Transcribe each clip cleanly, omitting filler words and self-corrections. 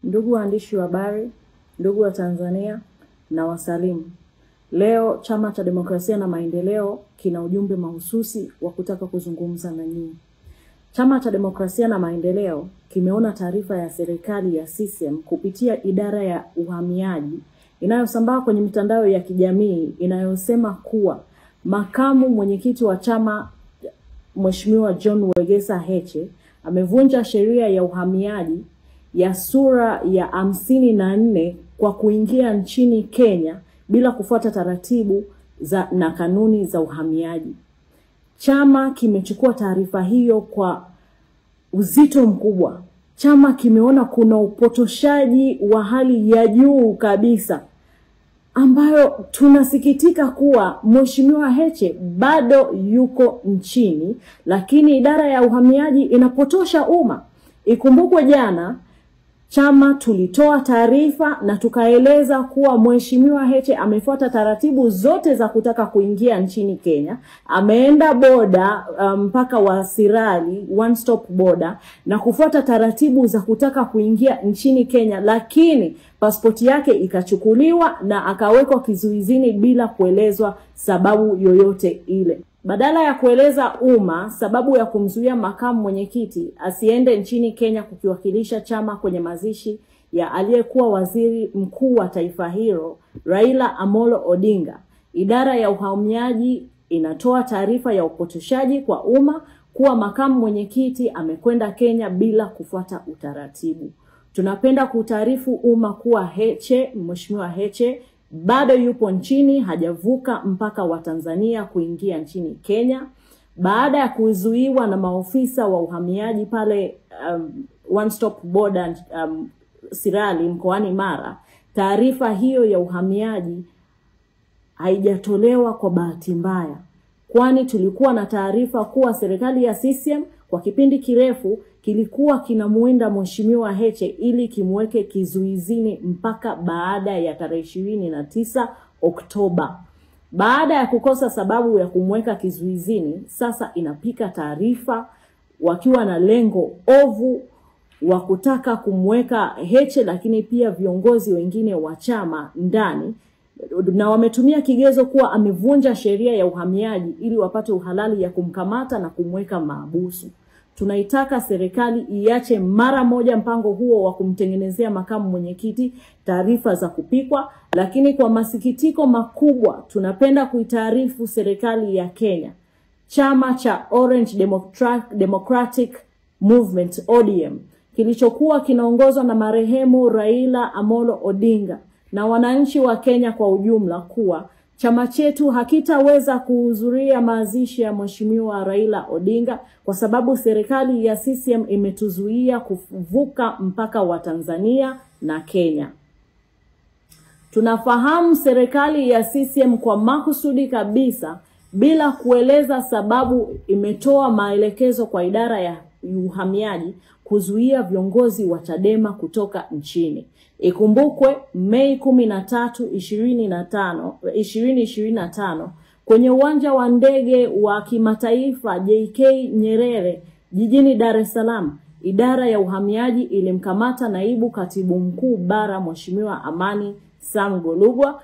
Ndugu waandishi wa habari, ndugu wa Tanzania na wasalimu. Leo Chama cha Demokrasia na Maendeleo kina ujumbe mahususi wa kutaka kuzungumza na nyinyi. Chama cha Demokrasia na Maendeleo kimeona taarifa ya serikali ya CCM kupitia idara ya uhamiaji inayosambaa kwenye mitandao ya kijamii inayosema kuwa makamu mwenyekiti wa chama Mheshimiwa John Wegesa Heche amevunja sheria ya uhamiaji ya sura ya 54 kwa kuingia nchini Kenya bila kufuata taratibu na kanuni za uhamiaji. Chama kimechukua taarifa hiyo kwa uzito mkubwa. Chama kimeona kuna upotoshaji wa hali ya juu kabisa, ambayo tunasikitika kuwa Mheshimiwa Heche bado yuko nchini, lakini idara ya uhamiaji inapotosha umma. Ikumbukwe jana chama tulitoa taarifa na tukaeleza kuwa Mheshimiwa Heche amefuata taratibu zote za kutaka kuingia nchini Kenya. Ameenda boda mpaka wa Sirali, one stop border, na kufuata taratibu za kutaka kuingia nchini Kenya, lakini pasipoti yake ikachukuliwa na akawekwa kizuizini bila kuelezwa sababu yoyote ile. Badala ya kueleza umma sababu ya kumzuia makamu mwenyekiti asiende nchini Kenya kukiwakilisha chama kwenye mazishi ya aliyekuwa waziri mkuu wa taifa hilo Raila Amolo Odinga, idara ya uhamiaji inatoa taarifa ya upotoshaji kwa umma kuwa makamu mwenyekiti amekwenda Kenya bila kufuata utaratibu. Tunapenda kutaarifu umma kuwa Mheshimiwa Heche bado yupo nchini, hajavuka mpaka wa Tanzania kuingia nchini Kenya. Baada ya kuzuiwa na maofisa wa uhamiaji pale one stop border Sirali mkoani Mara, taarifa hiyo ya uhamiaji haijatolewa kwa bahati mbaya, kwani tulikuwa na taarifa kuwa serikali ya CCM kwa kipindi kirefu kilikuwa kinamuinda Mheshimiwa Heche ili kimweke kizuizini mpaka baada ya tarehe 29 Oktoba. Baada ya kukosa sababu ya kumweka kizuizini, sasa inapika taarifa wakiwa na lengo ovu wa kutaka kumweka Heche lakini pia viongozi wengine wa chama ndani, na wametumia kigezo kuwa amevunja sheria ya uhamiaji ili wapate uhalali ya kumkamata na kumweka mahabusu. Tunaitaka serikali iache mara moja mpango huo wa kumtengenezea makamu mwenyekiti taarifa za kupikwa, lakini kwa masikitiko makubwa tunapenda kuitaarifu serikali ya Kenya, chama cha Orange Democratic Movement ODM kilichokuwa kinaongozwa na marehemu Raila Amolo Odinga na wananchi wa Kenya kwa ujumla kuwa chama chetu hakitaweza kuhudhuria mazishi ya Mheshimiwa Raila Odinga kwa sababu serikali ya CCM imetuzuia kuvuka mpaka wa Tanzania na Kenya. Tunafahamu serikali ya CCM kwa makusudi kabisa bila kueleza sababu imetoa maelekezo kwa idara ya uhamiaji kuzuia viongozi wa Chadema kutoka nchini. Ikumbukwe Mei 13, 2025 kwenye uwanja wa ndege wa kimataifa JK Nyerere jijini Dar es Salaam, idara ya uhamiaji ilimkamata naibu katibu mkuu bara Mheshimiwa Amani Sam Golugwa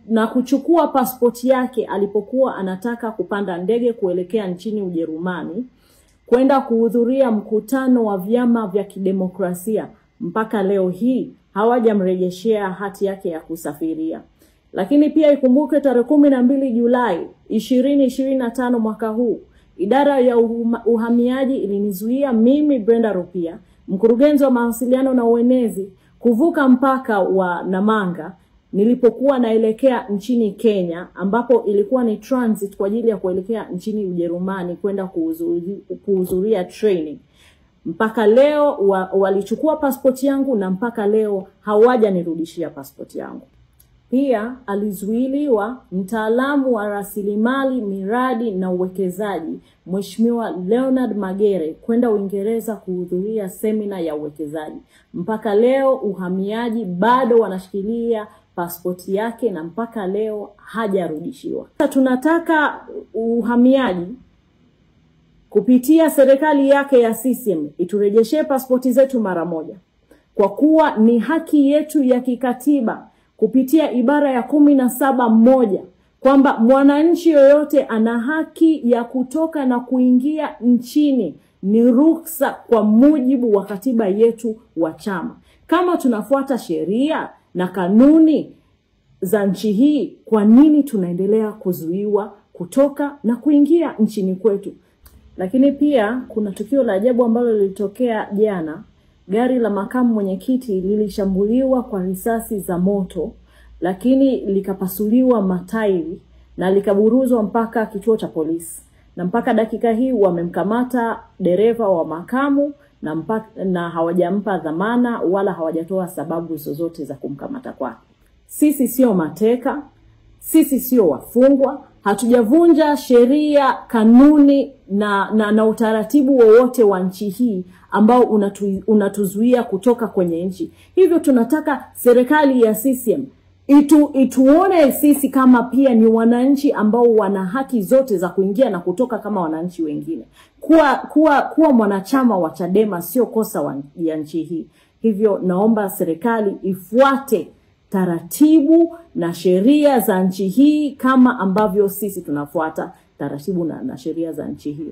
na kuchukua pasipoti yake alipokuwa anataka kupanda ndege kuelekea nchini Ujerumani kwenda kuhudhuria mkutano wa vyama vya kidemokrasia. Mpaka leo hii hawajamrejeshea hati yake ya kusafiria. Lakini pia ikumbuke tarehe 12 Julai 2025 mwaka huu, idara ya uhamiaji ilinizuia mimi Brenda Rupia, mkurugenzi wa mawasiliano na uenezi, kuvuka mpaka wa Namanga nilipokuwa naelekea nchini Kenya, ambapo ilikuwa ni transit kwa ajili ya kuelekea nchini Ujerumani kwenda kuhudhuria training. Mpaka leo walichukua pasipoti yangu na mpaka leo hawajanirudishia pasipoti yangu. Pia alizuiliwa mtaalamu wa rasilimali, miradi na uwekezaji Mheshimiwa Leonard Magere kwenda Uingereza kuhudhuria semina ya uwekezaji. Mpaka leo uhamiaji bado wanashikilia pasipoti yake na mpaka leo hajarudishiwa. Tunataka uhamiaji kupitia serikali yake ya CCM iturejeshe pasipoti zetu mara moja. kwa kuwa ni haki yetu ya kikatiba kupitia ibara ya 17(1) kwamba mwananchi yoyote ana haki ya kutoka na kuingia nchini, ni ruksa kwa mujibu wa katiba yetu wa chama. Kama tunafuata sheria na kanuni za nchi hii, kwa nini tunaendelea kuzuiwa kutoka na kuingia nchini kwetu? Lakini pia kuna tukio la ajabu ambalo lilitokea jana. Gari la makamu mwenyekiti lilishambuliwa kwa risasi za moto, lakini likapasuliwa matairi na likaburuzwa mpaka kituo cha polisi. Na mpaka dakika hii wamemkamata dereva wa makamu na hawajampa dhamana wala hawajatoa sababu zozote za kumkamata kwake. Sisi sio mateka, sisi sio wafungwa, hatujavunja sheria, kanuni na utaratibu wowote wa nchi hii ambao unatuzuia kutoka kwenye nchi. Hivyo tunataka serikali ya CCM ituone sisi kama pia ni wananchi ambao wana haki zote za kuingia na kutoka kama wananchi wengine. Kuwa mwanachama wa Chadema sio kosa ya nchi hii. Hivyo naomba serikali ifuate taratibu na sheria za nchi hii kama ambavyo sisi tunafuata taratibu na sheria za nchi hii.